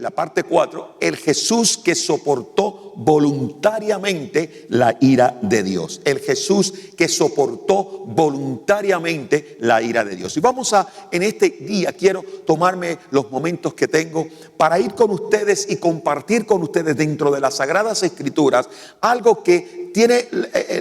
la parte 4, el Jesús que soportó voluntariamente la ira de Dios. El Jesús que soportó voluntariamente la ira de Dios. Y en este día quiero tomarme los momentos que tengo para ir con ustedes y compartir con ustedes dentro de las Sagradas Escrituras algo que tiene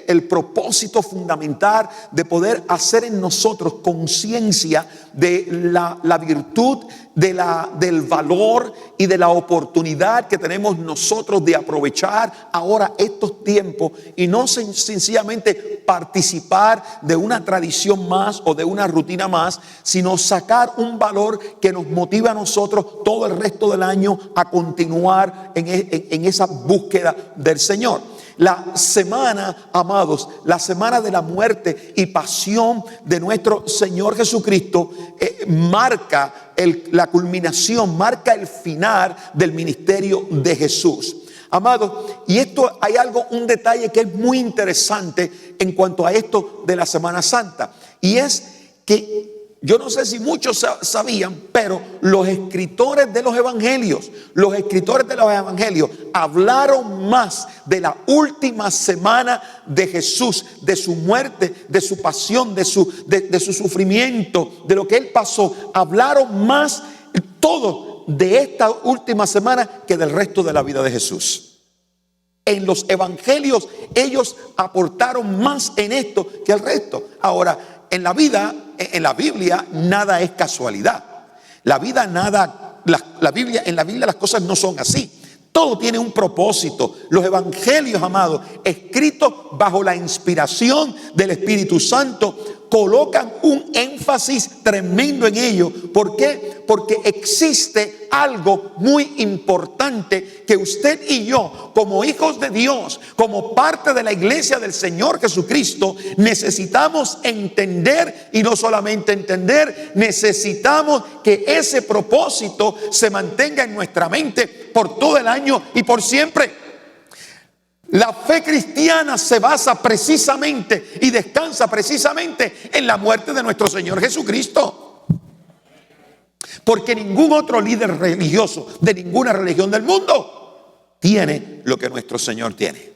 el propósito fundamental de poder hacer en nosotros conciencia de la virtud, del valor y de la oportunidad que tenemos nosotros de aprovechar ahora estos tiempos y no sencillamente participar de una tradición más o de una rutina más, sino sacar un valor que nos motive a nosotros todo el resto del año a continuar en esa búsqueda del Señor. La semana, amados, la semana de la muerte y pasión de nuestro Señor Jesucristo marca la culminación, marca el final del ministerio de Jesús. Amados, y esto hay un detalle que es muy interesante en cuanto a esto de la Semana Santa, y es que yo no sé si muchos sabían, pero los escritores de los evangelios hablaron más de la última semana de Jesús, de su muerte, de su pasión, de su sufrimiento, de lo que Él pasó. Hablaron más todo de esta última semana que del resto de la vida de Jesús. En los evangelios ellos aportaron más en esto que el resto. Ahora, en la Biblia nada es casualidad. En la Biblia las cosas no son así. Todo tiene un propósito. Los evangelios, amados, escritos bajo la inspiración del Espíritu Santo, colocan un énfasis tremendo en ello. ¿Por qué? Porque existe algo muy importante que usted y yo, como hijos de Dios, como parte de la iglesia del Señor Jesucristo, necesitamos entender, y no solamente entender, necesitamos que ese propósito se mantenga en nuestra mente por todo el año y por siempre. La fe cristiana se basa precisamente y descansa precisamente en la muerte de nuestro Señor Jesucristo. Porque ningún otro líder religioso de ninguna religión del mundo tiene lo que nuestro Señor tiene,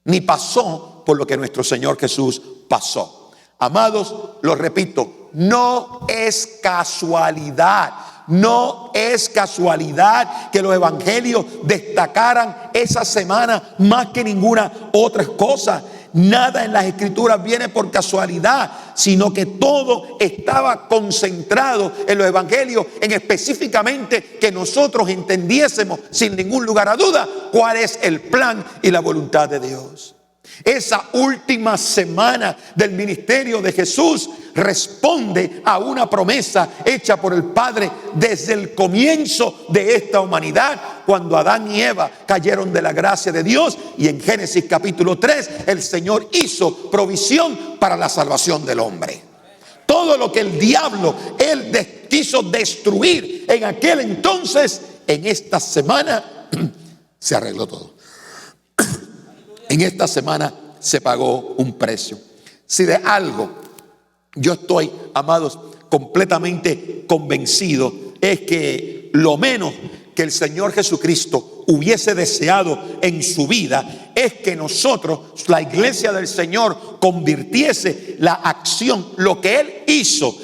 ni pasó por lo que nuestro Señor Jesús pasó. Amados, lo repito, no es casualidad. No es casualidad que los evangelios destacaran esa semana más que ninguna otra cosa. Nada en las escrituras viene por casualidad, sino que todo estaba concentrado en los evangelios, en específicamente que nosotros entendiésemos sin ningún lugar a duda cuál es el plan y la voluntad de Dios. Esa última semana del ministerio de Jesús responde a una promesa hecha por el Padre desde el comienzo de esta humanidad, cuando Adán y Eva cayeron de la gracia de Dios, y en Génesis capítulo 3 el Señor hizo provisión para la salvación del hombre. Todo lo que el diablo quiso destruir en aquel entonces, en esta semana se arregló todo. En esta semana se pagó un precio. Si de algo yo estoy, amados, completamente convencido, es que lo menos que el Señor Jesucristo hubiese deseado en su vida es que nosotros, la iglesia del Señor, convirtiese la acción, lo que Él hizo,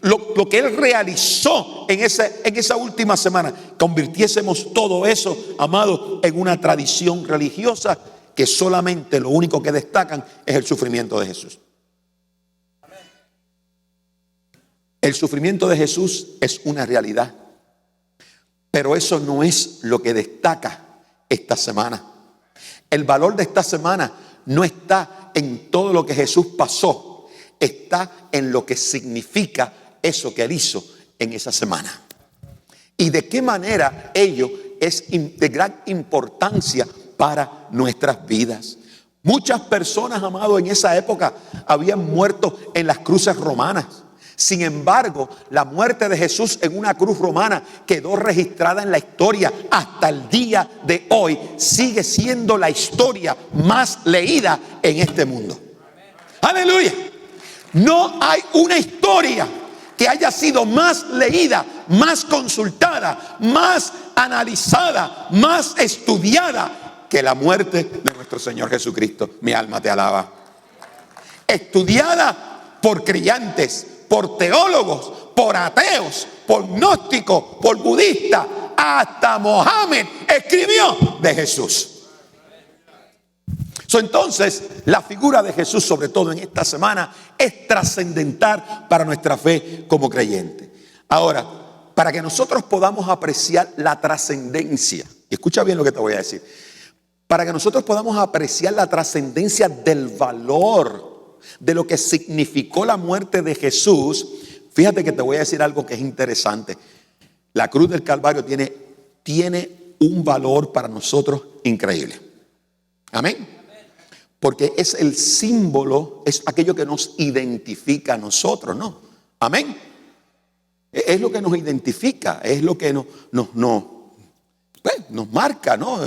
lo que Él realizó en esa última semana, convirtiésemos todo eso, amados, en una tradición religiosa que solamente lo único que destacan es el sufrimiento de Jesús. El sufrimiento de Jesús es una realidad, pero eso no es lo que destaca esta semana. El valor de esta semana no está en todo lo que Jesús pasó, está en lo que significa eso que Él hizo en esa semana. Y de qué manera ello es de gran importancia para nuestras vidas. Muchas personas, amados, en esa época habían muerto en las cruces romanas. Sin embargo, la muerte de Jesús en una cruz romana quedó registrada en la historia. Hasta el día de hoy sigue siendo la historia más leída en este mundo. ¡Aleluya! No hay una historia que haya sido más leída, más consultada, más analizada, más estudiada que la muerte de nuestro Señor Jesucristo. Mi alma te alaba. Estudiada por creyentes, por teólogos, por ateos, por gnósticos, por budistas. Hasta Mohammed escribió de Jesús. Entonces, la figura de Jesús, sobre todo en esta semana, es trascendental para nuestra fe como creyente. Ahora, para que nosotros podamos apreciar la trascendencia, y escucha bien lo que te voy a decir, para que nosotros podamos apreciar la trascendencia del valor de lo que significó la muerte de Jesús, fíjate que te voy a decir algo que es interesante. La cruz del Calvario tiene un valor para nosotros increíble. Amén. Porque es el símbolo, es aquello que nos identifica a nosotros, ¿no? Amén. Es lo que nos identifica, es lo que nos marca, ¿no?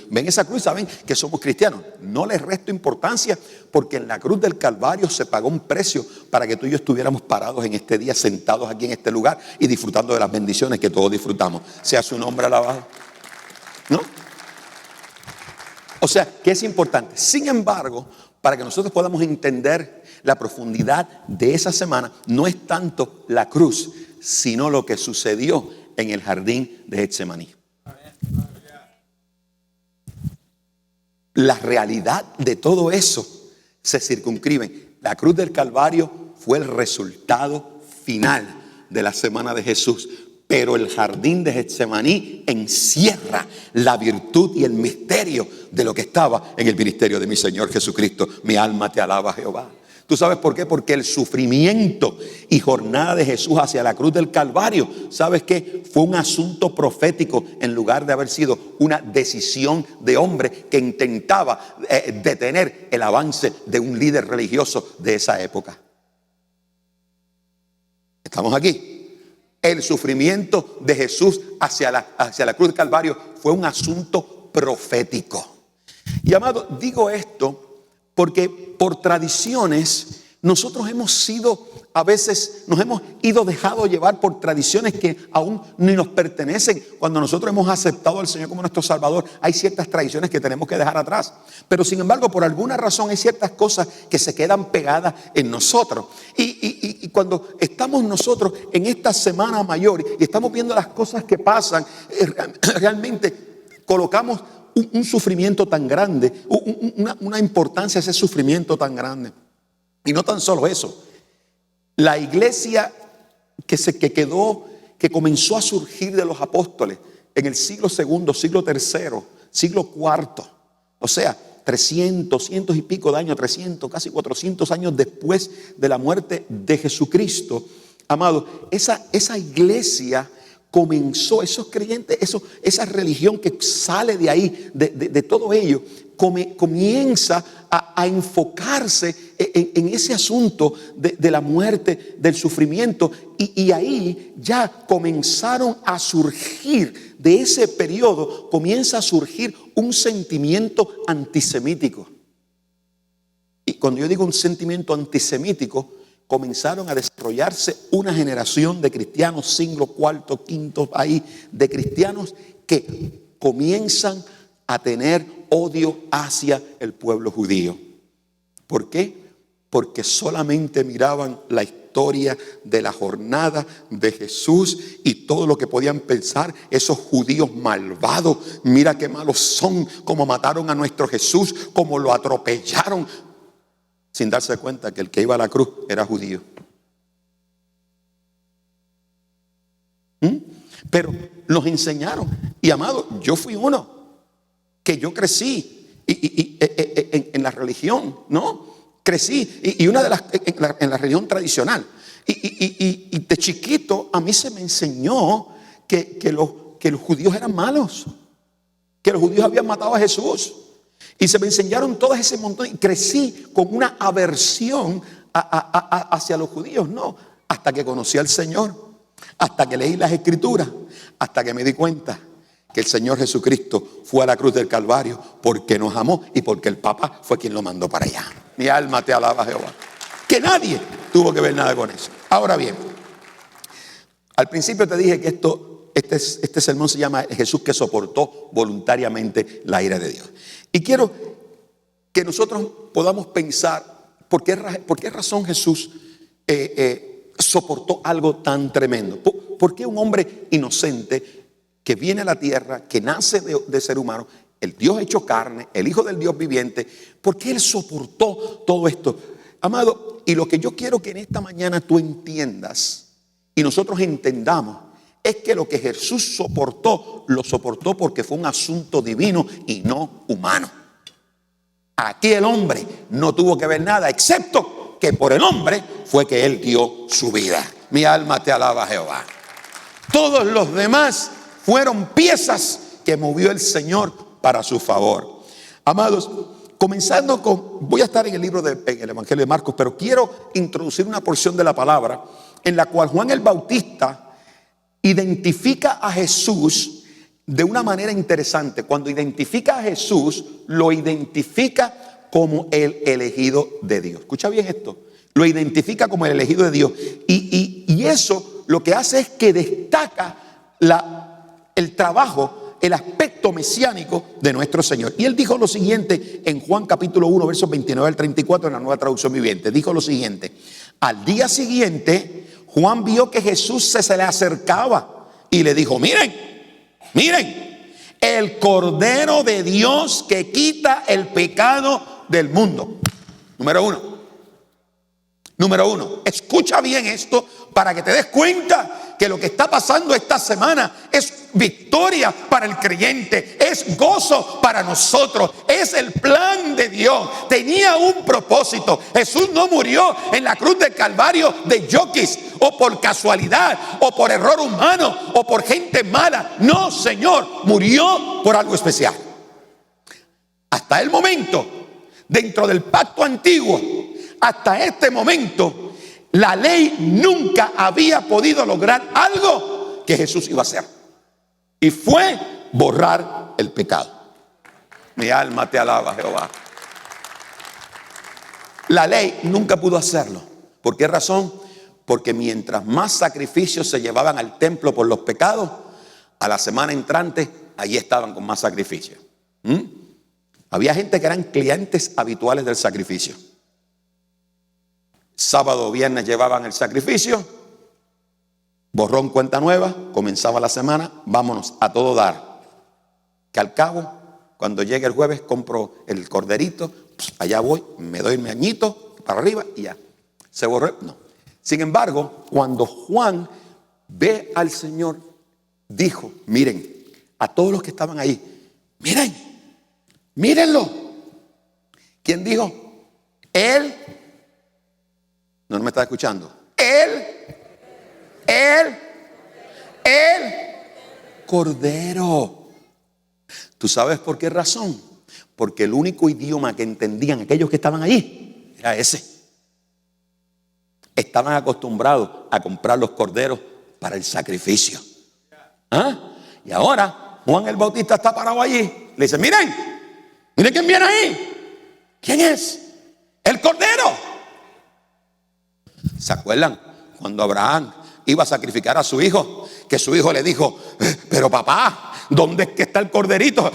Ven esa cruz, saben que somos cristianos. No les resto importancia, porque en la cruz del Calvario se pagó un precio para que tú y yo estuviéramos parados en este día, sentados aquí en este lugar y disfrutando de las bendiciones que todos disfrutamos. Sea su nombre alabado, ¿no? O sea, que es importante. Sin embargo, para que nosotros podamos entender la profundidad de esa semana, no es tanto la cruz, sino lo que sucedió en el jardín de Getsemaní. La realidad de todo eso se circunscribe. La cruz del Calvario fue el resultado final de la semana de Jesús. Pero el jardín de Getsemaní encierra la virtud y el misterio de lo que estaba en el ministerio de mi Señor Jesucristo. Mi alma te alaba, Jehová. ¿Tú sabes por qué? Porque el sufrimiento y jornada de Jesús hacia la cruz del Calvario, ¿sabes qué? Fue un asunto profético en lugar de haber sido una decisión de hombre que intentaba detener el avance de un líder religioso de esa época. ¿Estamos aquí? El sufrimiento de Jesús hacia la cruz del Calvario fue un asunto profético. Y amado, digo esto porque por tradiciones nosotros a veces nos hemos dejado llevar por tradiciones que aún ni nos pertenecen. Cuando nosotros hemos aceptado al Señor como nuestro Salvador, hay ciertas tradiciones que tenemos que dejar atrás. Pero sin embargo, por alguna razón hay ciertas cosas que se quedan pegadas en nosotros. Y cuando estamos nosotros en esta semana mayor y estamos viendo las cosas que pasan, realmente colocamos un sufrimiento tan grande, una importancia a ese sufrimiento tan grande. Y no tan solo eso, la iglesia que comenzó a surgir de los apóstoles en el siglo II, siglo III, siglo IV, o sea, 300 y pico de años, 300, casi 400 años después de la muerte de Jesucristo, amado, esa iglesia comenzó, esos creyentes, esa religión que sale de ahí, de todo ello, comienza a enfocarse en ese asunto de la muerte, del sufrimiento, y ahí ya comenzaron a surgir, de ese periodo comienza a surgir un sentimiento antisemítico. Y cuando yo digo un sentimiento antisemítico, comenzaron a desarrollarse una generación de cristianos, siglo IV, V, ahí, de cristianos que comienzan a tener odio hacia el pueblo judío. ¿Por qué? Porque solamente miraban la historia de la jornada de Jesús y todo lo que podían pensar, esos judíos malvados, mira qué malos son, como mataron a nuestro Jesús, como lo atropellaron, sin darse cuenta que el que iba a la cruz era judío. Pero nos enseñaron, y amado, yo fui uno que yo crecí en la religión, ¿no? Crecí y una de las en la religión tradicional. Y de chiquito a mí se me enseñó que los judíos eran malos, que los judíos habían matado a Jesús. Y se me enseñaron todo ese montón y crecí con una aversión hacia los judíos. No, hasta que conocí al Señor, hasta que leí las Escrituras, hasta que me di cuenta que el Señor Jesucristo fue a la cruz del Calvario porque nos amó y porque el Papa fue quien lo mandó para allá. Mi alma te alaba, Jehová. Que nadie tuvo que ver nada con eso. Ahora bien, Al principio te dije que este sermón se llama Jesús que soportó voluntariamente la ira de Dios. Y quiero que nosotros podamos pensar por qué razón Jesús soportó algo tan tremendo. ¿Por qué un hombre inocente que viene a la tierra, que nace de ser humano, el Dios hecho carne, el Hijo del Dios viviente, por qué Él soportó todo esto? Amado, y lo que yo quiero que en esta mañana tú entiendas y nosotros entendamos es que lo que Jesús soportó, lo soportó porque fue un asunto divino y no humano. Aquí el hombre no tuvo que ver nada, excepto que por el hombre fue que Él dio su vida. Mi alma te alaba, Jehová. Todos los demás fueron piezas que movió el Señor para su favor. Amados, comenzando voy a estar en el Evangelio de Marcos, pero quiero introducir una porción de la palabra en la cual Juan el Bautista identifica a Jesús de una manera interesante. Cuando identifica a Jesús, lo identifica como el elegido de Dios. Escucha bien esto. Lo identifica como el elegido de Dios. Y eso lo que hace es que destaca el trabajo, el aspecto mesiánico de nuestro Señor. Y él dijo lo siguiente en Juan capítulo 1, versos 29 al 34 en la Nueva Traducción Viviente. Dijo lo siguiente: al día siguiente, Juan vio que Jesús se le acercaba y le dijo: miren, el Cordero de Dios que quita el pecado del mundo. Número uno, escucha bien esto para que te des cuenta que lo que está pasando esta semana es victoria para el creyente, es gozo para nosotros, es el plan de Dios. Tenía un propósito. Jesús no murió en la cruz del Calvario de yokis, o por casualidad, o por error humano, o por gente mala. No, Señor, murió por algo especial. Hasta el momento, dentro del pacto antiguo, hasta este momento, la ley nunca había podido lograr algo que Jesús iba a hacer. Y fue borrar el pecado. Mi alma te alaba, Jehová. La ley nunca pudo hacerlo. ¿Por qué razón? Porque mientras más sacrificios se llevaban al templo por los pecados, a la semana entrante, allí estaban con más sacrificios. Había gente que eran clientes habituales del sacrificio. Sábado o viernes llevaban el sacrificio, borrón, cuenta nueva, comenzaba la semana, vámonos a todo dar. Que al cabo, cuando llegue el jueves, compro el corderito, allá voy, me doy el meañito para arriba y ya. Se borró. No. Sin embargo, cuando Juan ve al Señor, dijo: miren, a todos los que estaban ahí, mírenlo. ¿Quién dijo? Él. No me está escuchando. El Cordero. ¿Tú sabes por qué razón? Porque el único idioma que entendían aquellos que estaban allí era ese. Estaban acostumbrados a comprar los corderos para el sacrificio. Y ahora Juan el Bautista está parado allí. Le dice: miren quién viene ahí. ¿Quién es? El Cordero. ¿Se acuerdan cuando Abraham iba a sacrificar a su hijo? Que su hijo le dijo: pero papá, ¿dónde es que está el corderito?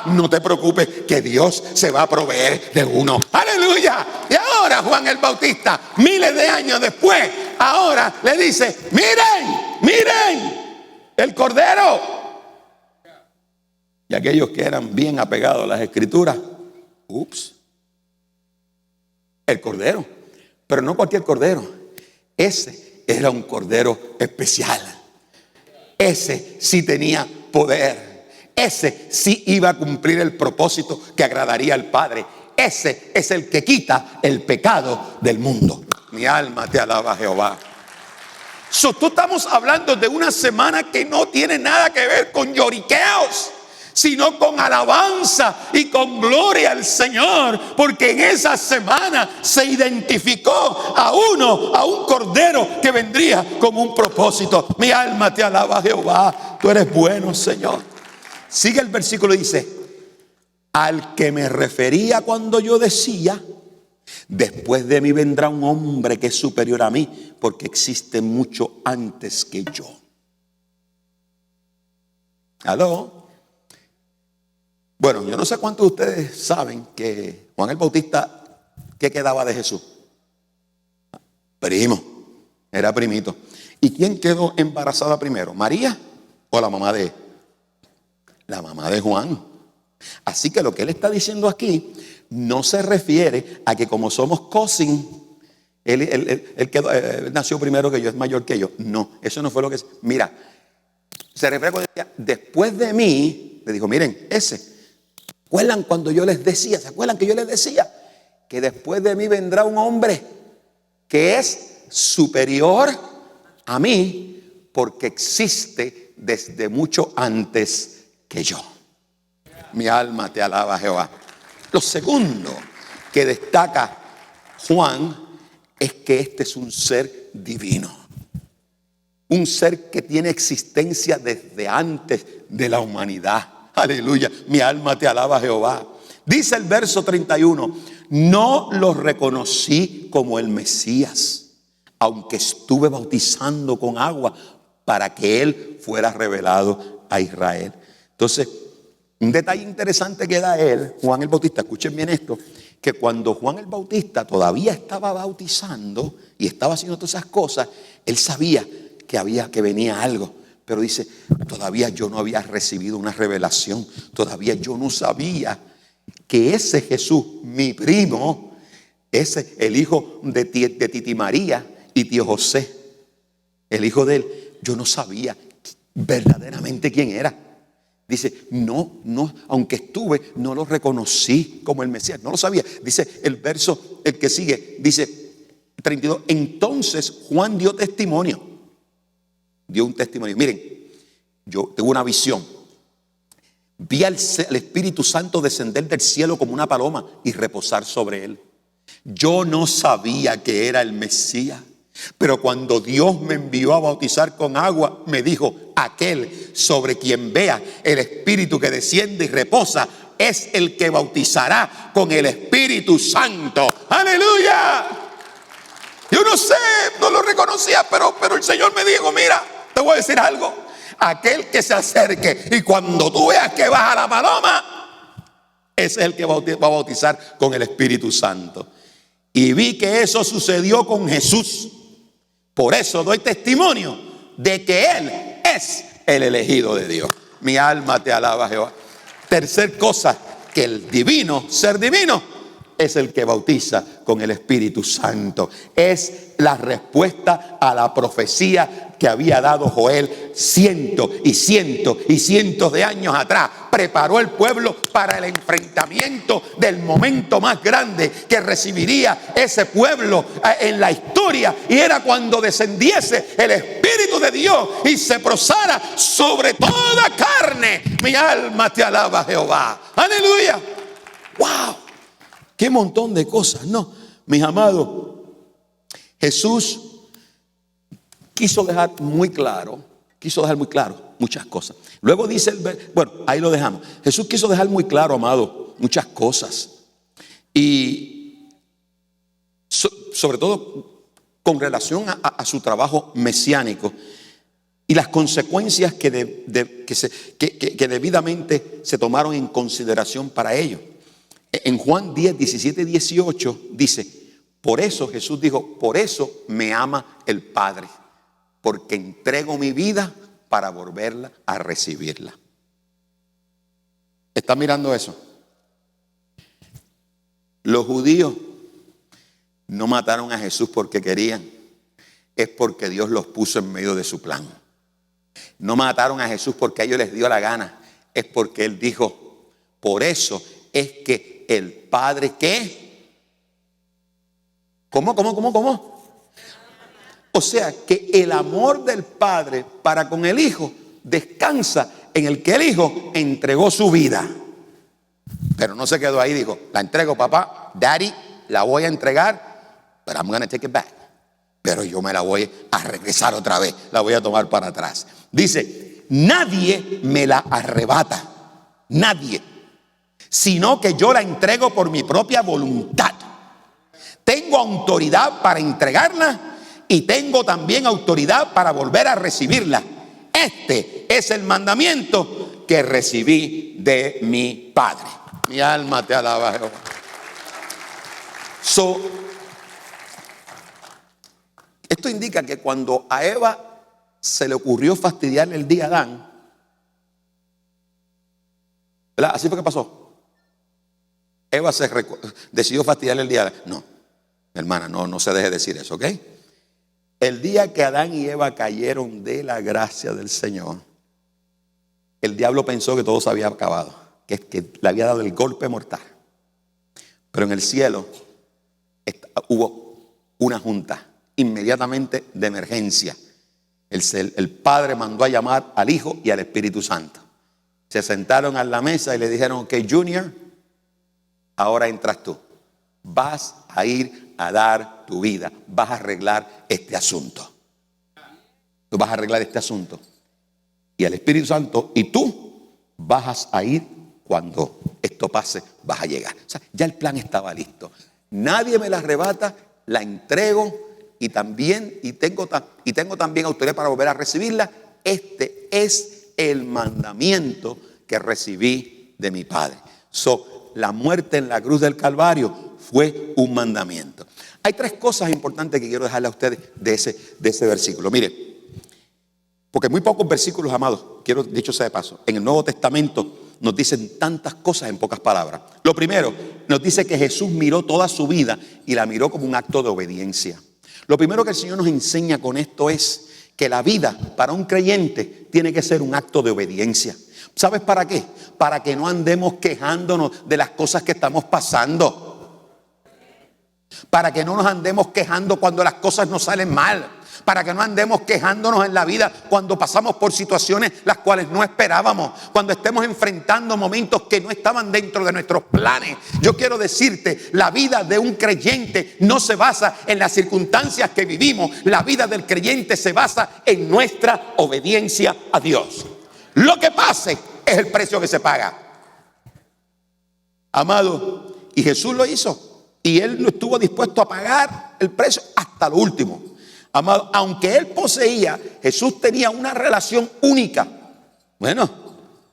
No te preocupes, que Dios se va a proveer de uno. ¡Aleluya! Y ahora Juan el Bautista, miles de años después, ahora le dice: miren, el Cordero. Y aquellos que eran bien apegados a las Escrituras, el Cordero. Pero no cualquier Cordero. Ese era un Cordero especial. Ese sí tenía poder. Ese sí iba a cumplir el propósito que agradaría al Padre. Ese es el que quita el pecado del mundo. Mi alma te alaba, Jehová. Tú estamos hablando de una semana que no tiene nada que ver con lloriqueos, sino con alabanza y con gloria al Señor, porque en esa semana se identificó a un Cordero que vendría con un propósito. Mi alma te alaba, Jehová, tú eres bueno, Señor. Sigue el versículo y dice: al que me refería cuando yo decía: después de mí vendrá un hombre que es superior a mí, porque existe mucho antes que yo. ¿Aló? Bueno, yo no sé cuántos de ustedes saben que Juan el Bautista, ¿qué quedaba de Jesús? Primo, era primito. ¿Y quién quedó embarazada primero? ¿María o la mamá de él? La mamá de Juan. Así que lo que él está diciendo aquí no se refiere a que como somos cousin, él nació primero que yo, es mayor que yo. No, eso no fue lo que... Mira, se refiere cuando decía, después de mí, le dijo, miren, ¿se acuerdan cuando yo les decía? ¿Se acuerdan que yo les decía? Que después de mí vendrá un hombre que es superior a mí porque existe desde mucho antes que yo. Mi alma te alaba, Jehová. Lo segundo que destaca Juan es que este es un ser divino. Un ser que tiene existencia desde antes de la humanidad. Aleluya. Mi alma te alaba, Jehová. Dice el verso 31, no lo reconocí como el Mesías, aunque estuve bautizando con agua para que él fuera revelado a Israel. Entonces, un detalle interesante que da él, Juan el Bautista, escuchen bien esto, que cuando Juan el Bautista todavía estaba bautizando y estaba haciendo todas esas cosas, él sabía que venía algo. Pero dice, todavía yo no había recibido una revelación, todavía yo no sabía que ese Jesús, mi primo, ese, el hijo de Titi María y tío José, el hijo de él, yo no sabía verdaderamente quién era. Dice, no, aunque estuve, no lo reconocí como el Mesías, no lo sabía. Dice el verso, el que sigue, dice 32, entonces Juan dio un testimonio. Miren, yo tengo una visión. Vi al Espíritu Santo descender del cielo como una paloma y reposar sobre él. Yo no sabía que era el Mesías, pero cuando Dios me envió a bautizar con agua, me dijo, aquel sobre quien vea el Espíritu que desciende y reposa, es el que bautizará con el Espíritu Santo. ¡Aleluya! Yo no sé, no lo reconocía, pero el Señor me dijo, mira, te voy a decir algo. Aquel que se acerque y cuando tú veas que baja la paloma, ese es el que va a bautizar con el Espíritu Santo. Y vi que eso sucedió con Jesús. Por eso doy testimonio de que Él es el elegido de Dios. Mi alma te alaba, Jehová. Tercer cosa, que el divino, ser divino, es el que bautiza con el Espíritu Santo. Es la respuesta a la profecía que había dado Joel cientos y cientos de años atrás. Preparó el pueblo para el enfrentamiento del momento más grande que recibiría ese pueblo en la historia, y era cuando descendiese el Espíritu de Dios y se posara sobre toda carne. Mi alma te alaba, Jehová. Aleluya. Wow. Qué montón de cosas, ¿no? Mis amados, Jesús quiso dejar muy claro muchas cosas. Luego dice, bueno, ahí lo dejamos. Jesús quiso dejar muy claro, amado, muchas cosas. Y sobre todo con relación a su trabajo mesiánico y las consecuencias que debidamente se tomaron en consideración para ello. En Juan 10, 17 y 18 dice, por eso Jesús dijo, por eso me ama el Padre, porque entrego mi vida para volverla a recibirla. ¿Está mirando eso? Los judíos no mataron a Jesús porque querían, es porque Dios los puso en medio de su plan. No mataron a Jesús porque a ellos les dio la gana, es porque Él dijo, por eso es que el Padre, ¿qué? ¿Cómo? O sea, que el amor del Padre para con el Hijo descansa en el que el Hijo entregó su vida. Pero no se quedó ahí, dijo, la entrego, papá, daddy, la voy a entregar, but I'm going to take it back. Pero yo me la voy a regresar otra vez, la voy a tomar para atrás. Dice, nadie me la arrebata, nadie, sino que yo la entrego por mi propia voluntad. Tengo autoridad para entregarla y tengo también autoridad para volver a recibirla. Este es el mandamiento que recibí de mi Padre. Mi alma te alaba, Jehová. Esto indica que cuando a Eva se le ocurrió fastidiarle el día a Adán, ¿verdad? Así fue que pasó. Eva decidió fastidiarle el día a Adán. No, hermana, no se deje decir eso, ¿ok? El día que Adán y Eva cayeron de la gracia del Señor, el diablo pensó que todo se había acabado, que le había dado el golpe mortal. Pero en el cielo hubo una junta inmediatamente de emergencia. El Padre mandó a llamar al Hijo y al Espíritu Santo. Se sentaron a la mesa y le dijeron: ok, Junior, ahora entras tú. Vas a ir a dar tu vida. Vas a arreglar este asunto. Tú vas a arreglar este asunto. Y al Espíritu Santo y tú vas a ir cuando esto pase, vas a llegar. O sea, ya el plan estaba listo. Nadie me la arrebata, la entrego y tengo también autoridad para volver a recibirla. Este es el mandamiento que recibí de mi Padre. La muerte en la cruz del Calvario fue un mandamiento. Hay tres cosas importantes que quiero dejarle a ustedes de ese versículo. Mire, porque muy pocos versículos, amados, dicho sea de paso, en el Nuevo Testamento nos dicen tantas cosas en pocas palabras. Lo primero, nos dice que Jesús miró toda su vida y la miró como un acto de obediencia. Lo primero que el Señor nos enseña con esto es que la vida para un creyente tiene que ser un acto de obediencia. ¿Sabes para qué? Para que no andemos quejándonos de las cosas que estamos pasando. Para que no nos andemos quejando cuando las cosas nos salen mal. Para que no andemos quejándonos en la vida cuando pasamos por situaciones las cuales no esperábamos, cuando estemos enfrentando momentos que no estaban dentro de nuestros planes. Yo quiero decirte, la vida de un creyente no se basa en las circunstancias que vivimos. La vida del creyente se basa en nuestra obediencia a Dios. Lo que pase es el precio que se paga. Amado, y Jesús lo hizo. Y Él no estuvo dispuesto a pagar el precio hasta lo último. Amado, aunque Él poseía, Jesús tenía una relación única. Bueno,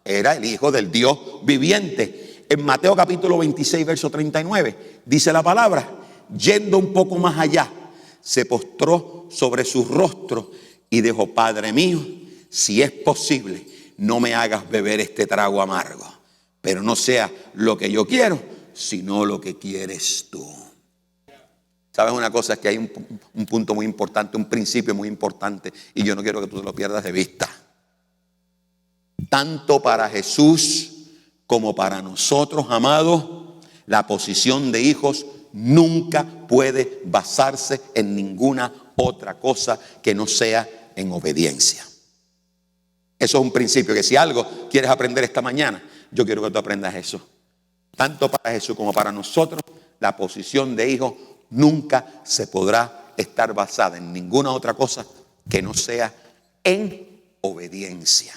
era el Hijo del Dios viviente. En Mateo capítulo 26, verso 39, dice la palabra: yendo un poco más allá, se postró sobre su rostro y dijo: Padre mío, si es posible, no me hagas beber este trago amargo, pero no sea lo que yo quiero, sino lo que quieres tú. ¿Sabes una cosa? Es que hay un punto muy importante, un principio muy importante, y yo no quiero que tú te lo pierdas de vista. Tanto para Jesús como para nosotros, amados, la posición de hijos nunca puede basarse en ninguna otra cosa que no sea en obediencia. Eso es un principio que si algo quieres aprender esta mañana, yo quiero que tú aprendas eso. Tanto para Jesús como para nosotros, la posición de hijos nunca se podrá estar basada en ninguna otra cosa que no sea en obediencia.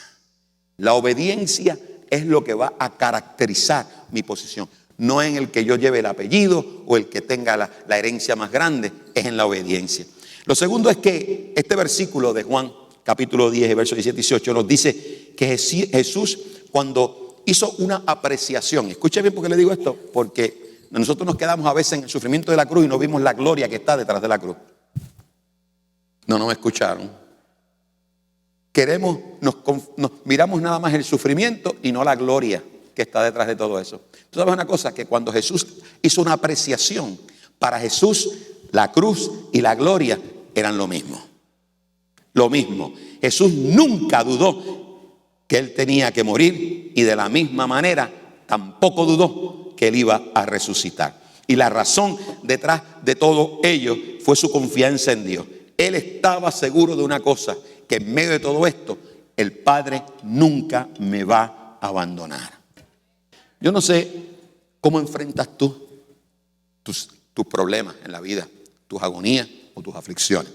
La obediencia es lo que va a caracterizar mi posición. No en el que yo lleve el apellido o el que tenga la herencia más grande, es en la obediencia. Lo segundo es que este versículo de Juan, capítulo 10, versos 17 y 18, nos dice que Jesús, cuando hizo una apreciación, escuche bien por qué le digo esto, porque nosotros nos quedamos a veces en el sufrimiento de la cruz y no vimos la gloria que está detrás de la cruz. No me escucharon. Nos miramos nada más el sufrimiento y no la gloria que está detrás de todo eso. Tú sabes una cosa, que cuando Jesús hizo una apreciación, para Jesús la cruz y la gloria eran lo mismo. Lo mismo. Jesús nunca dudó que Él tenía que morir y de la misma manera tampoco dudó que Él iba a resucitar. Y la razón detrás de todo ello fue su confianza en Dios. Él estaba seguro de una cosa, que en medio de todo esto, el Padre nunca me va a abandonar. Yo no sé cómo enfrentas tú tus problemas en la vida, tus agonías o tus aflicciones.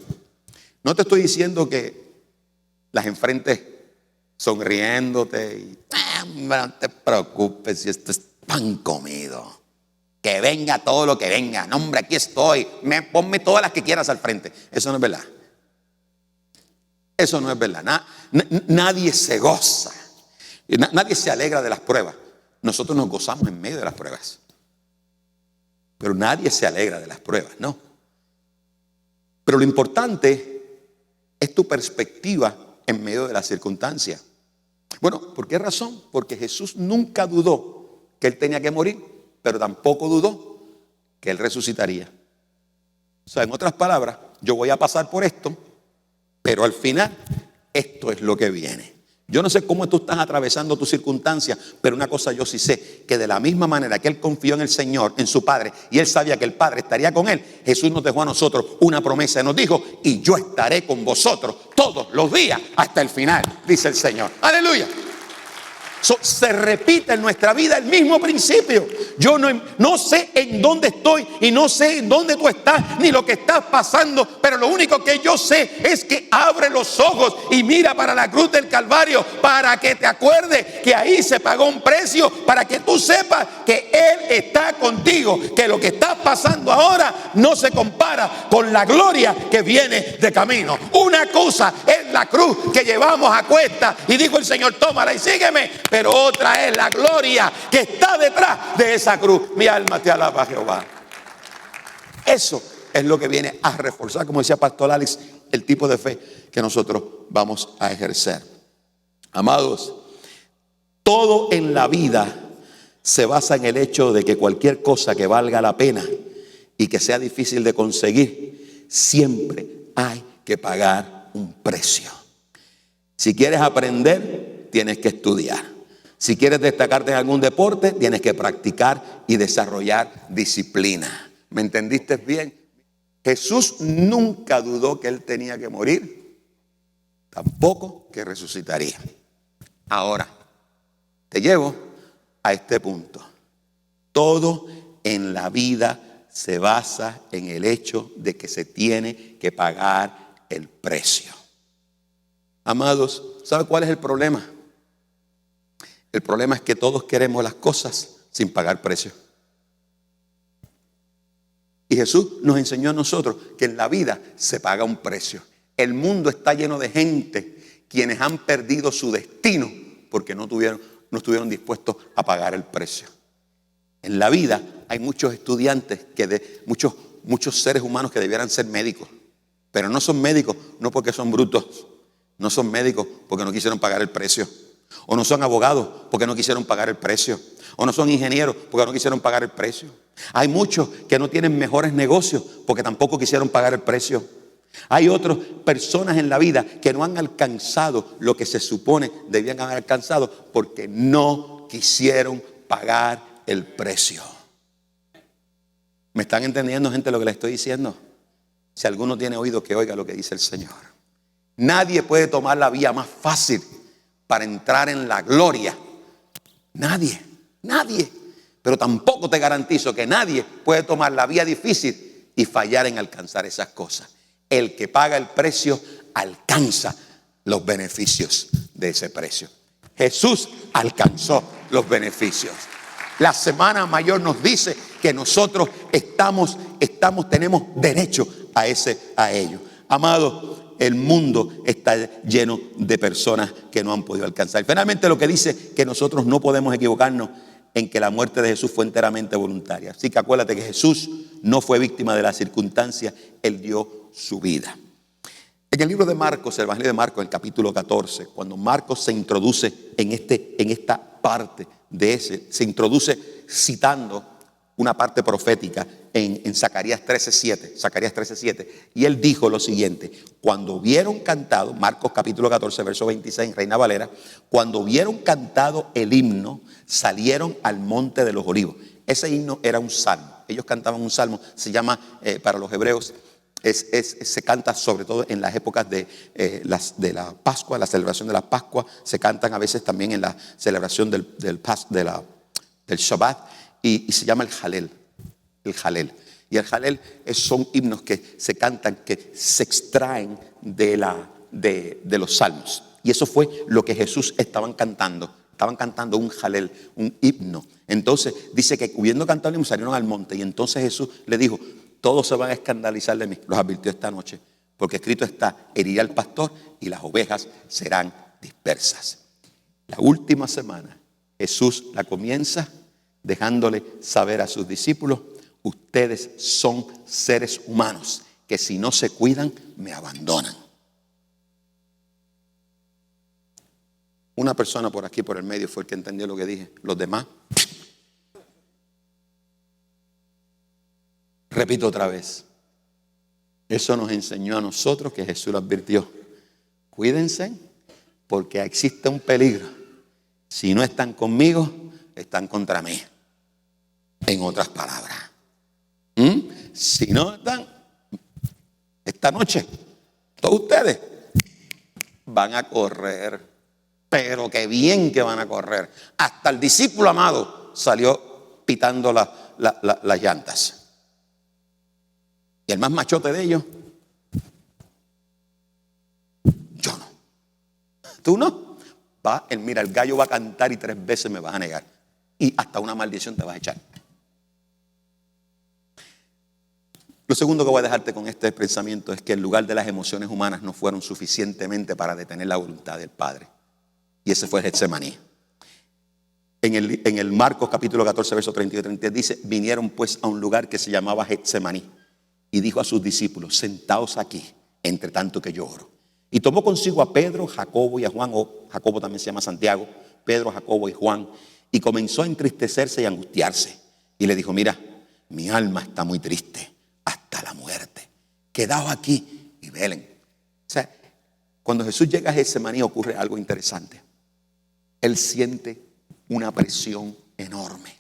No te estoy diciendo que las enfrentes sonriéndote y no te preocupes si esto es pan comido. Que venga todo lo que venga. No, hombre, aquí estoy. Ponme todas las que quieras al frente. Eso no es verdad. Eso no es verdad. Nadie se goza Y nadie se alegra de las pruebas. Nosotros nos gozamos en medio de las pruebas. Pero nadie se alegra de las pruebas, no. Pero lo importante es tu perspectiva en medio de las circunstancias. Bueno, ¿por qué razón? Porque Jesús nunca dudó que Él tenía que morir, pero tampoco dudó que Él resucitaría. O sea, en otras palabras, yo voy a pasar por esto, pero al final esto es lo que viene. Yo no sé cómo tú estás atravesando tu circunstancia, pero una cosa yo sí sé, que de la misma manera que Él confió en el Señor, en su Padre, y Él sabía que el Padre estaría con Él, Jesús nos dejó a nosotros una promesa y nos dijo: y yo estaré con vosotros todos los días hasta el final, dice el Señor. ¡Aleluya! Se repite en nuestra vida el mismo principio. Yo no sé en dónde estoy y no sé en dónde tú estás ni lo que estás pasando, pero lo único que yo sé es que abre los ojos y mira para la cruz del Calvario, para que te acuerdes que ahí se pagó un precio, para que tú sepas que Él está contigo, que lo que estás pasando ahora no se compara con la gloria que viene de camino. Una cosa es la cruz que llevamos a cuesta y dijo el Señor: tómala y sígueme. Pero otra es la gloria que está detrás de esa cruz. Mi alma te alaba, Jehová. Eso es lo que viene a reforzar, como decía Pastor Alex, el tipo de fe que nosotros vamos a ejercer. Amados, todo en la vida se basa en el hecho de que cualquier cosa que valga la pena y que sea difícil de conseguir, siempre hay que pagar un precio. Si quieres aprender, tienes que estudiar. Si quieres destacarte en algún deporte, tienes que practicar y desarrollar disciplina. ¿Me entendiste bien? Jesús nunca dudó que Él tenía que morir, tampoco que resucitaría. Ahora, te llevo a este punto. Todo en la vida se basa en el hecho de que se tiene que pagar el precio. Amados, ¿sabe cuál es el problema? El problema es que todos queremos las cosas sin pagar precio. Y Jesús nos enseñó a nosotros que en la vida se paga un precio. El mundo está lleno de gente quienes han perdido su destino porque no estuvieron dispuestos a pagar el precio. En la vida hay muchos estudiantes, muchos seres humanos que debieran ser médicos, pero no son médicos no porque son brutos, no son médicos porque no quisieron pagar el precio. O no son abogados porque no quisieron pagar el precio. O no son ingenieros porque no quisieron pagar el precio. Hay muchos que no tienen mejores negocios porque tampoco quisieron pagar el precio. Hay otras personas en la vida que no han alcanzado lo que se supone debían haber alcanzado porque no quisieron pagar el precio. ¿Me están entendiendo, gente, lo que les estoy diciendo? Si alguno tiene oído, que oiga lo que dice el Señor. Nadie puede tomar la vía más fácil para entrar en la gloria. Nadie. Pero tampoco te garantizo que nadie puede tomar la vía difícil y fallar en alcanzar esas cosas. El que paga el precio alcanza los beneficios de ese precio. Jesús alcanzó los beneficios. La Semana Mayor nos dice que nosotros tenemos derecho a ello. Amados, el mundo está lleno de personas que no han podido alcanzar. Y finalmente lo que dice que nosotros no podemos equivocarnos en que la muerte de Jesús fue enteramente voluntaria. Así que acuérdate que Jesús no fue víctima de las circunstancias, Él dio su vida. En el libro de Marcos, el Evangelio de Marcos, el capítulo 14, cuando Marcos se introduce en esta parte se introduce citando una parte profética en Zacarías 13:7, y él dijo lo siguiente: cuando hubieron cantado, Marcos capítulo 14, verso 26, Reina Valera, cuando hubieron cantado el himno, salieron al monte de los olivos. Ese himno era un salmo, ellos cantaban un salmo, se llama, para los hebreos, se canta sobre todo en las épocas de la Pascua, la celebración de la Pascua, se cantan a veces también en la celebración del Shabbat, y se llama el Jalel. Y el Jalel son himnos que se cantan, que se extraen de los salmos. Y eso fue lo que Jesús estaban cantando. Estaban cantando un Jalel, un himno. Entonces dice que habiendo cantado el himno salieron al monte. Y entonces Jesús le dijo: todos se van a escandalizar de mí. Los advirtió esta noche. Porque escrito está: heriré al pastor y las ovejas serán dispersas. La última semana, Jesús la comienza dejándole saber a sus discípulos: ustedes son seres humanos que si no se cuidan, me abandonan. Una persona por aquí, por el medio, fue el que entendió lo que dije. Los demás. Repito otra vez. Eso nos enseñó a nosotros que Jesús lo advirtió. Cuídense porque existe un peligro. Si no están conmigo, están contra mí. En otras palabras. Si no están, esta noche, todos ustedes van a correr. Pero qué bien que van a correr. Hasta el discípulo amado salió pitando las llantas. Y el más machote de ellos, yo no. ¿Tú no? Mira, el gallo va a cantar y 3 veces me vas a negar. Y hasta una maldición te vas a echar. Lo segundo que voy a dejarte con este pensamiento es que en lugar de las emociones humanas no fueron suficientemente para detener la voluntad del Padre. Y ese fue el Getsemaní. En el Marcos capítulo 14, verso 32 y 33 dice: vinieron pues a un lugar que se llamaba Getsemaní. Y dijo a sus discípulos: sentaos aquí, entre tanto que yo oro. Y tomó consigo a Pedro, Jacobo y a Juan, o Jacobo también se llama Santiago, Pedro, Jacobo y Juan, y comenzó a entristecerse y a angustiarse. Y le dijo: mira, mi alma está muy triste hasta la muerte. Quedaos aquí y velen. O sea, cuando Jesús llega a Getsemaní ocurre algo interesante. Él siente una presión enorme.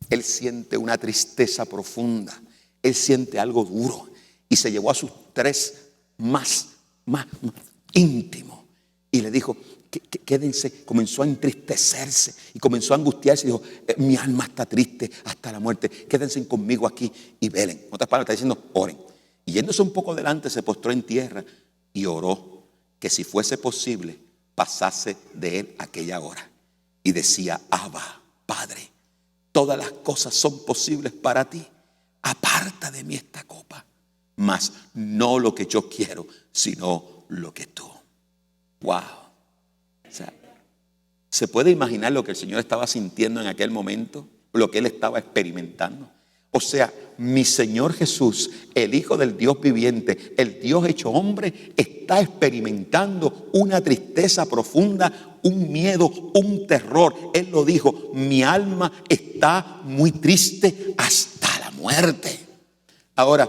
Él siente una tristeza profunda. Él siente algo duro. Y se llevó a sus 3 más íntimos. Y le dijo: quédense. Comenzó a entristecerse y comenzó a angustiarse. Y dijo: mi alma está triste hasta la muerte. Quédense conmigo aquí y velen. En otras palabras, está diciendo: oren. Y yéndose un poco adelante, se postró en tierra y oró que si fuese posible pasase de él aquella hora. Y decía: Abba, Padre, todas las cosas son posibles para ti. Aparta de mí esta copa, mas no lo que yo quiero, sino lo que tú. Wow. O sea, ¿se puede imaginar lo que el Señor estaba sintiendo en aquel momento? Lo que Él estaba experimentando. O sea, mi Señor Jesús, el Hijo del Dios viviente, el Dios hecho hombre, está experimentando una tristeza profunda, un miedo, un terror. Él lo dijo: mi alma está muy triste hasta la muerte. Ahora,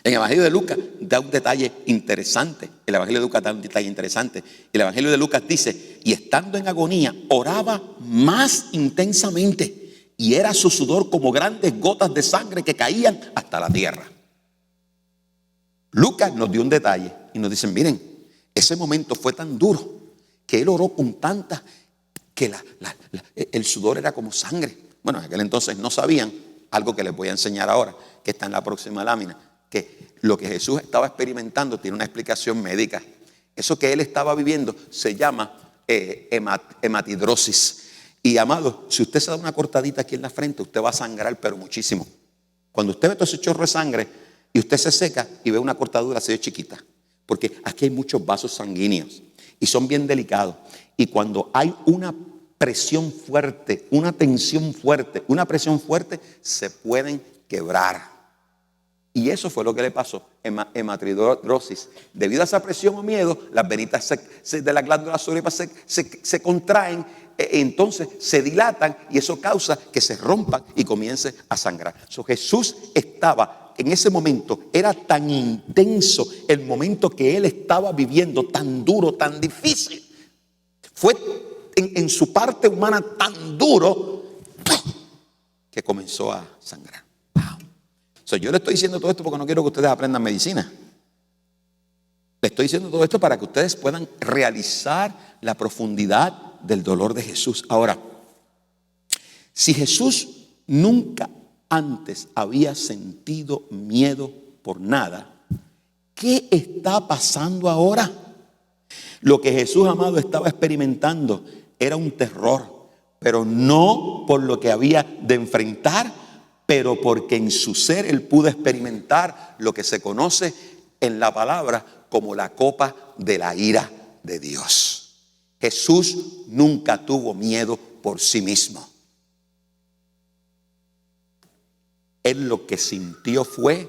en el Evangelio de Lucas da un detalle interesante. El Evangelio de Lucas da un detalle interesante. El Evangelio de Lucas dice: y estando en agonía, oraba más intensamente. Y era su sudor como grandes gotas de sangre que caían hasta la tierra. Lucas nos dio un detalle y nos dice: miren, ese momento fue tan duro que él oró con tanta que el sudor era como sangre. Bueno, en aquel entonces no sabían algo que les voy a enseñar ahora, que está en la próxima lámina, que lo que Jesús estaba experimentando tiene una explicación médica. Eso que él estaba viviendo se llama hematidrosis. Y amado, si usted se da una cortadita aquí en la frente, usted va a sangrar, pero muchísimo. Cuando usted ve todo ese chorro de sangre y usted se seca y ve una cortadura así de chiquita, porque aquí hay muchos vasos sanguíneos y son bien delicados. Y cuando hay una presión fuerte, una tensión fuerte, una presión fuerte, se pueden quebrar. Y eso fue lo que le pasó, hematidrosis. Debido a esa presión o miedo, las venitas de la glándula sudoríparas se contraen. Entonces se dilatan y eso causa que se rompan y comience a sangrar. Jesús estaba en ese momento, era tan intenso el momento que él estaba viviendo, tan duro, tan difícil. Fue en su parte humana tan duro que comenzó a sangrar. Wow. Yo le estoy diciendo todo esto porque no quiero que ustedes aprendan medicina. Le estoy diciendo todo esto para que ustedes puedan realizar la profundidad del dolor de Jesús. Ahora, si Jesús nunca antes había sentido miedo por nada, ¿qué está pasando ahora? Lo que Jesús, amado, estaba experimentando era un terror, pero no por lo que había de enfrentar, pero porque en su ser él pudo experimentar lo que se conoce en la palabra como la copa de la ira de Dios. Jesús nunca tuvo miedo por sí mismo. Él lo que sintió fue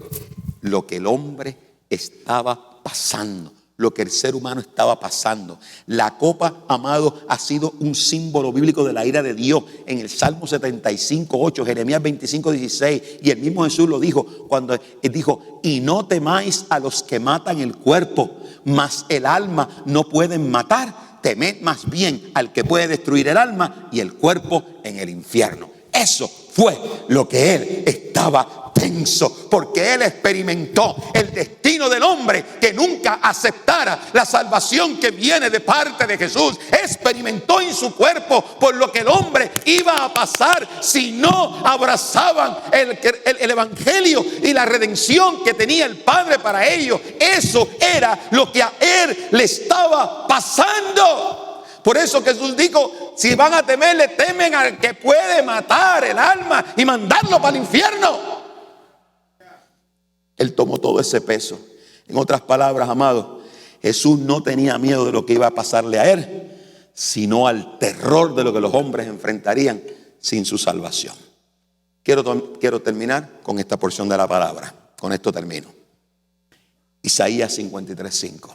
lo que el hombre estaba pasando, lo que el ser humano estaba pasando. La copa, amado, ha sido un símbolo bíblico de la ira de Dios. En el Salmo 75:8, Jeremías 25:16, y el mismo Jesús lo dijo cuando dijo: y no temáis a los que matan el cuerpo, mas el alma no pueden matar. Temed más bien al que puede destruir el alma y el cuerpo en el infierno. Eso fue lo que él estaba tenso, porque él experimentó el destino del hombre que nunca aceptara la salvación que viene de parte de Jesús. Experimentó en su cuerpo por lo que el hombre iba a pasar si no abrazaban el evangelio y la redención que tenía el Padre para ellos. Eso era lo que a él le estaba pasando. Por eso Jesús dijo: si van a temerle, temen al que puede matar el alma y mandarlo para el infierno. Él tomó todo ese peso. En otras palabras, amado, Jesús no tenía miedo de lo que iba a pasarle a él, sino al terror de lo que los hombres enfrentarían sin su salvación. Quiero terminar con esta porción de la palabra. Con esto termino. Isaías 53:5.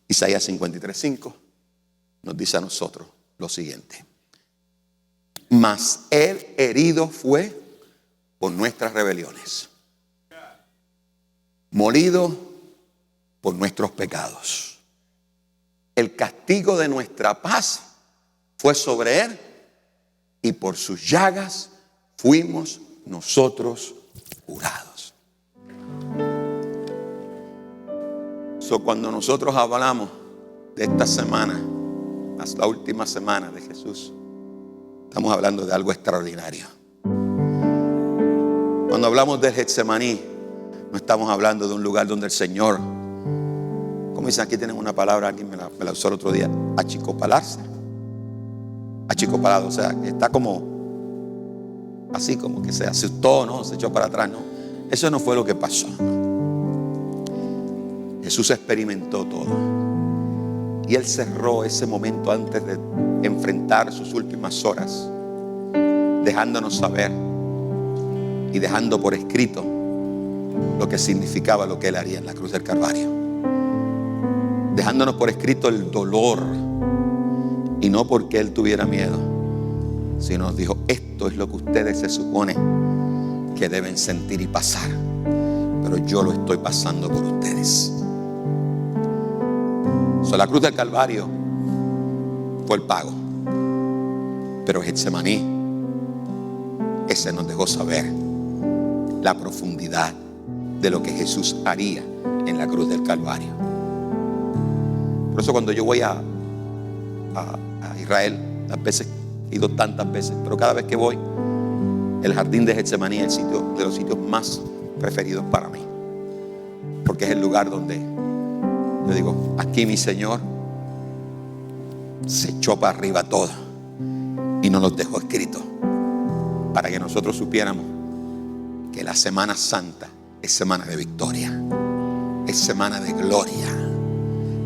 Isaías 53:5 nos dice a nosotros lo siguiente: mas él herido fue por nuestras rebeliones, molido por nuestros pecados. El castigo de nuestra paz fue sobre él, y por sus llagas fuimos nosotros curados. Cuando nosotros hablamos de esta semana, la última semana de Jesús, estamos hablando de algo extraordinario. Cuando hablamos del Getsemaní, no estamos hablando de un lugar donde el Señor, como dicen aquí, tienen una palabra, alguien me la usó el otro día, achicopalarse. Achicopalado, o sea, que está como así, como que se asustó, ¿no? Se echó para atrás, ¿no? Eso no fue lo que pasó. Jesús experimentó todo. Y él cerró ese momento antes de enfrentar sus últimas horas, dejándonos saber y dejando por escrito lo que significaba lo que él haría en la cruz del Calvario. Dejándonos por escrito el dolor. Y no porque él tuviera miedo, sino nos dijo: esto es lo que ustedes se supone que deben sentir y pasar, pero yo lo estoy pasando por ustedes. La cruz del Calvario fue el pago, pero Getsemaní, ese nos dejó saber la profundidad de lo que Jesús haría en la cruz del Calvario. Por eso cuando yo voy a Israel, las veces he ido tantas veces, pero cada vez que voy, el jardín de Getsemaní es el sitio de los sitios más preferidos para mí, porque es el lugar donde yo digo: aquí mi Señor se echó para arriba todo y nos lo dejó escrito para que nosotros supiéramos que la Semana Santa es semana de victoria, es semana de gloria.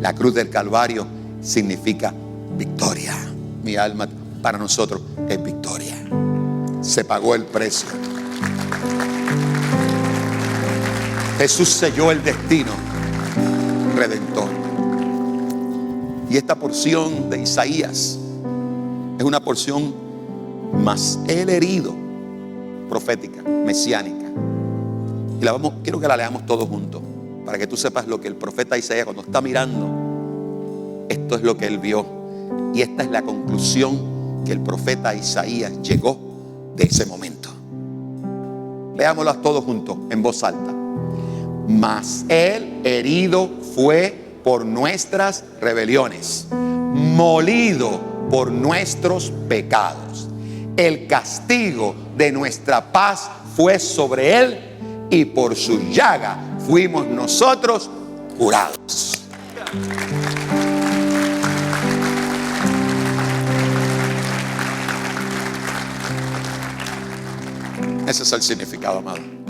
La cruz del Calvario significa victoria. Mi alma para nosotros es victoria. Se pagó el precio. Jesús selló el destino redentor. Y esta porción de Isaías es una porción más el herido, profética, mesiánica. Y quiero que la leamos todos juntos, para que tú sepas lo que el profeta Isaías, cuando está mirando, esto es lo que él vio. Y esta es la conclusión que el profeta Isaías llegó de ese momento. Leámoslas todos juntos en voz alta. Mas él herido fue por nuestras rebeliones, molido por nuestros pecados. El castigo de nuestra paz fue sobre él, y por su llaga fuimos nosotros curados. Ese es el significado, amado.